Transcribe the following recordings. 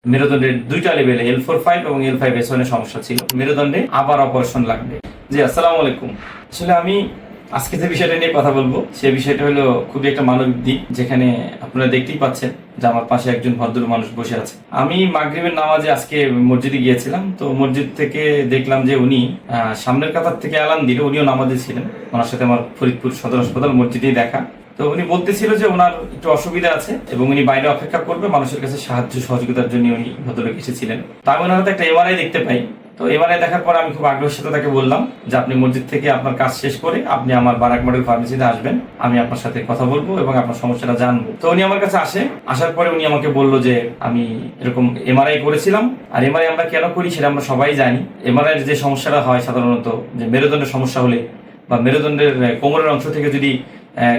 মেরুদণ্ডের দুইটা লেভেলে L4-5 এবং L5S1 এর সমস্যা ছিল। মেরুদণ্ডে আবার অপারেশন লাগবে। জি, আসসালামু আলাইকুম। আসলে আমি আজকে যে বিষয়টা নিয়ে কথা বলবো সেই বিষয়টা হলো খুবই একটা মানবিক দিক, যেখানে আপনারা দেখতেই পাচ্ছেন যে আমার পাশে একজন ভদ্র মানুষ বসে আছে। আমি মাগরিবের নামাজে আজকে মসজিদে গিয়েছিলাম, তো মসজিদ থেকে দেখলাম যে উনি সামনের কাতার থেকে আলান দিলে উনিও নামাজে ছিলেন। ওনার সাথে আমার ফরিদপুর সদর হাসপাতাল মসজিদেই দেখা। তো উনি বলতেছিল যে ওনার একটু অসুবিধা আছে এবং উনি বাইরে অপেক্ষা করবে, মানুষের কাছে সাহায্য সহযোগিতার জন্য উনি ভদ্রলোক এসেছিলেন। তো আমি ওনার হাতে একটা এমআরআই দেখতে পাই। তো এমআরআই দেখার পর আমি খুব আগ্রহের সাথে তাকে বললাম যে আপনি মসজিদ থেকে আপনার কাজ শেষ করে আপনি আমার বারাক মডেল ফার্মেসিতে আসবেন, আমি আপনার সাথে কথা বলবো এবং আপনার সমস্যাটা জানবো। তো উনি আমার কাছে আসার পরে উনি আমাকে বললো যে আমি এরকম এমআরআই করেছিলাম, আর এমআরআই আমরা কেন করি সেটা আমরা সবাই জানি। এমআরআই যে সমস্যাটা হয় সাধারণত, যে মেরুদণ্ডের সমস্যা হলে বা মেরুদণ্ডের কোমরের অংশ থেকে যদি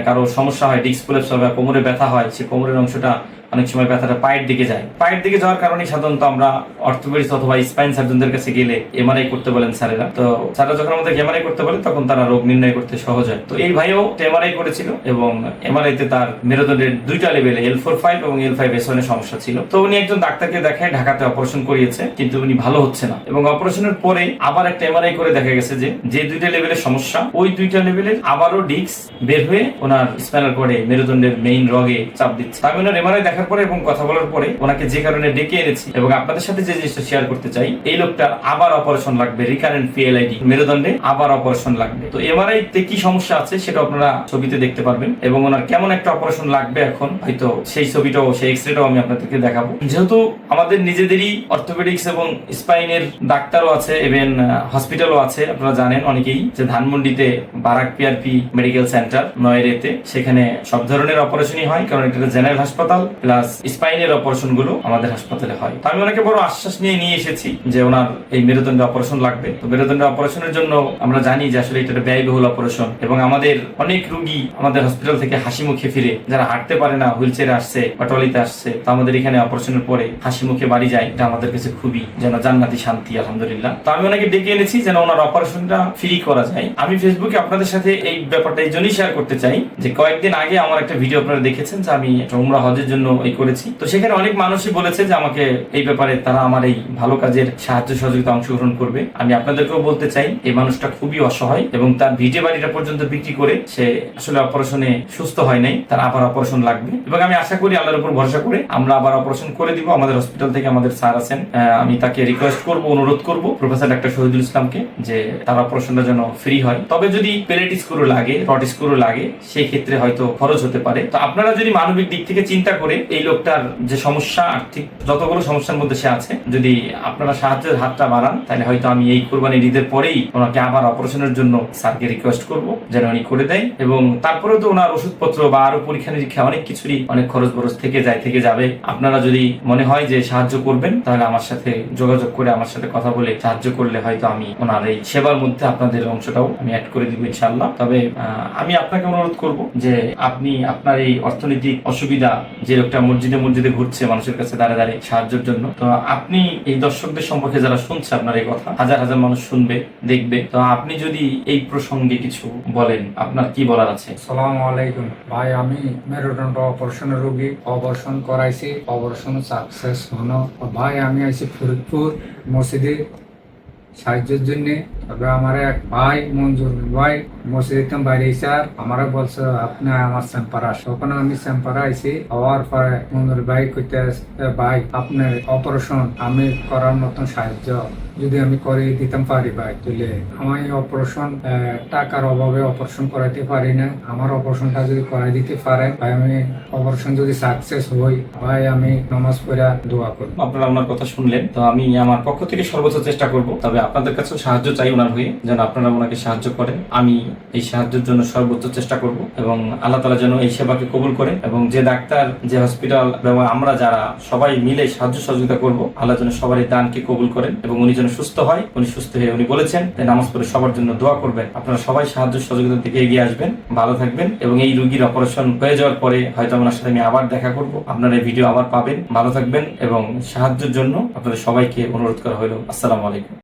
কারো সমস্যা হয়, ডিস্ক প্রলেপস হয় বা কোমরে ব্যথা হয়, সে কোমরের অংশটা অনেক সময় ব্যথাটা পায়ের দিকে যায়। পায়ের দিকে যাওয়ার কারণে সাধারণত আমরা অর্থোপেডিস্ট অথবা স্পাইন সার্জনদের কাছে গেলে এমআরআই করতে বলেন স্যারেরা। তো স্যাররা যখন আমাদের এমআরআই করতে বলে তখন তারা রোগ নির্ণয় করতে সহজ হয়। তো এই ভাইও এমআরআই করেছিল এবং এমআরআইতে তার মেরুদণ্ডের দুইটা লেভেলে L4-5 এবং L5S1 এর সমস্যা ছিল। তো উনি একজন ডাক্তারকে দেখায় ঢাকাতে অপারেশন করিয়েছে, কিন্তু উনি ভালো হচ্ছে না এবং অপারেশনের পরে আবার একটা এমআরআই করে দেখা গেছে যে দুইটা লেভেলের সমস্যা, ওই দুইটা লেভেলের আবারও ডিস্ক বের হয়ে ওনার স্পাইনাল কর্ডে মেরুদণ্ডের মেইন রগে চাপ দিচ্ছে। আমি ওনার এমআরআই দেখার পরে এবং কথা বলার পরে ওনাকে যে কারণে ডেকে এনেছি এবং আপনাদের সাথে যে জিনিসটা শেয়ার করতে চাই, এই লোকটার আবার অপারেশন লাগবে, রিকারেন্ট PLID মেরুদণ্ডে আবার অপারেশন লাগবে। তো এমআরআই তে কি সমস্যা আছে সেটা আপনারা ছবিতে দেখতে পারবেন এবং ওনার কেমন একটা অপারেশন লাগবে এখন হয়তো সেই ছবিটাও সেই এক্সরেটাও আমি আপনাদেরকে দেখাবো। যেহেতু আমাদের নিজেদেরই অর্থোপেডিক্স এবং স্পাইনের ডাক্তারও আছে, ইভেন হসপিটালও আছে, আপনারা জানেন অনেকেই যে ধানমন্ডিতে বারাক PRP মেডিকেল সেন্টার নয়রেতে, সেখানে সব ধরনের অপারেশনই হয়, কারণ এটা জেনারেল হাসপাতাল প্লাস স্পাইনের অপারেশন গুলো আমাদের হাসপাতালে হয়। আমি ওনাকে বড় আশ্বাস নিয়ে এসেছি যে ওনার এই মেরুদণ্ডে অপারেশন লাগবে। তো মেরুদণ্ডে অপারেশনের জন্য আমরা জানি যে আসলে এটা ব্যয়বহুল অপারেশন এবং আমাদের অনেক রোগী আমাদের হসপিটাল থেকে হাসি মুখে ফিরে, যারা হাঁটতে পারে না, হুইল চেয়ারে আসছে বা ট্রলিতে আসছে, তো আমাদের এখানে অপারেশনের পরে হাসি মুখে বাড়ি যায়। এটা আমাদের কাছে খুবই যেন জান্নাতি শান্তি, আলহামদুলিল্লাহ। তো আমি ওনাকে ডেকে এনেছি যেন ওনার অপারেশনটা ফ্রি করা যায়। আমি ফেসবুকে আপনাদের সাথে এই ব্যাপারটা এই জন্যই শেয়ার করতে চাই যে কয়েকদিন আগে আমার একটা ভিডিও আপনারা দেখেছেন যে আমি উমরা হজের জন্য এই করেছি। তো সেখানে অনেক মানুষই বলেছে যে আমাকে এই ব্যাপারে তারা আমার এই ভালো কাজের সাহায্য সহযোগিতা অংশগ্রহণ করবে। আমি আপনাদেরকেও বলতে চাই এই মানুষটা খুবই অসহায় এবং তার ভিটে বাড়িটা পর্যন্ত বিক্রি করে সে আসলে অপারেশনে সুস্থ হয় নাই, তার আবার অপারেশন লাগবে এবং আমি আশা করি আল্লাহর উপর ভরসা করে আমরা আবার অপারেশন করে দিব। আমাদের হসপিটাল থেকে আমাদের স্যার আছেন, আমি তাকে রিকোয়েস্ট করব, অনুরোধ করব প্রফেসর ডাক্তার শহীদুল ইসলামকে যে তার অপারেশনটা যেন ফ্রি হয়। তবে যদি পেলেট স্ক্রু লাগে, রড স্ক্রু লাগে, সেই ক্ষেত্রে হয়তো খরচ হতে পারে। তো আপনারা যদি মানবিক দিক থেকে চিন্তা করে এই লোকটার যে সমস্যা, আর্থিক যতগুলো সমস্যার মধ্যে সে আছে, যদি আপনারা সাহায্যের হাতটা বাড়ান, তাহলে হয়তো আমি এই কোরবানির ঈদের পরেই ওনাকে আবার অপারেশনের জন্য স্যারকে রিকোয়েস্ট করব যেন উনি করে দেয়। এবং তারপরেও তো ওনার ওষুধপত্র বা আরো পরীক্ষা নিরীক্ষা অনেক কিছুরই অনেক খরচ বরচ থেকে যাবে। আপনারা যদি মনে হয় যে সাহায্য করবেন, তাহলে আমার সাথে যোগাযোগ করে আমার সাথে কথা বলে সাহায্য করলে হয়তো আমি ওনার এই সেবার মধ্যে আপনাদের অংশটাও আমি অ্যাড করে দিব ইনশাআল্লাহ। তবে আমি আপনাকে অনুরোধ করব যে আপনি আপনার এই অর্থনৈতিক অসুবিধা, যে লোকটা মসজিদে ঘুরছে মানুষের কাছে দাঁড়িয়ে সাহায্যের জন্য, তো আপনি এই দর্শকদের সম্পর্কে যারা শুনছে আপনার এই কথা, হাজার হাজার মানুষ শুনবে, দেখবে, তো আপনি যদি এই প্রসঙ্গে কিছু বলেন, আপনার কি বলার আছে? আসসালামু আলাইকুম ভাই, আমি মেরুদণ্ড অপারেশনের রোগী, অপারেশন করাইছি, অপারেশন সাকসেস হলো ভাই। আমি আইছি ফরিদপুর মসজিদে সাহায্যের জন্য। তবে আমার এক ভাই মঞ্জুর ভাই মসজিদ বাইরে স্যার আমারা বলছে আপনি আমার চেম্পার আস। তখন আমি চেম্পারে আইছি, হওয়ার পরে মঞ্জুর ভাই কইতে ভাই আপনার অপারেশন আমি করার মতন সাহায্য যদি আমি করে দিতাম পারি ভাই, তাহলে আমি অপারেশন টাকার অভাবে অপারেশন করাইতে পারি না, আমার অপারেশনটা যদি করাই দিতে পারে ভাই, আমি অপারেশন যদি সাকসেস হই ভাই, আমি নামাজ পড়া দোয়া করব। আপনারা আমার কথা শুনলেন, তো আমি আমার পক্ষ থেকে সর্বোচ্চ চেষ্টা করব। তবে আপনাদের কাছেও সাহায্য চাই ওনার হয়ে, যেন আপনারা ওনাকে সাহায্য করেন। আমি এই সাহায্যের জন্য সর্বোচ্চ চেষ্টা করব এবং আল্লাহ তাআলা যেন এই সেবাকে কবুল করেন এবং যে ডাক্তার, যে হসপিটাল এবং আমরা যারা সবাই মিলে সাহায্য সহযোগিতা করব, আল্লাহ যেন সবারই দানকে কবুল করেন এবং উনি যেন সুস্থ হয়। উনি সুস্থ হয়ে উনি বলেছেন তাই নামাজ পড়ে সবার জন্য দোয়া করবেন। আপনারা সবাই সাহায্য সহযোগিতার দিকে এগিয়ে আসবেন, ভালো থাকবেন এবং এই রোগীর অপারেশন হয়ে যাওয়ার পরে হয়তো আপনার সাথে আমি আবার দেখা করব, আপনারা এই ভিডিও আবার পাবেন। ভালো থাকবেন এবং সাহায্যের জন্য আপনাদের সবাইকে অনুরোধ করা হলো। আসসালামু আলাইকুম।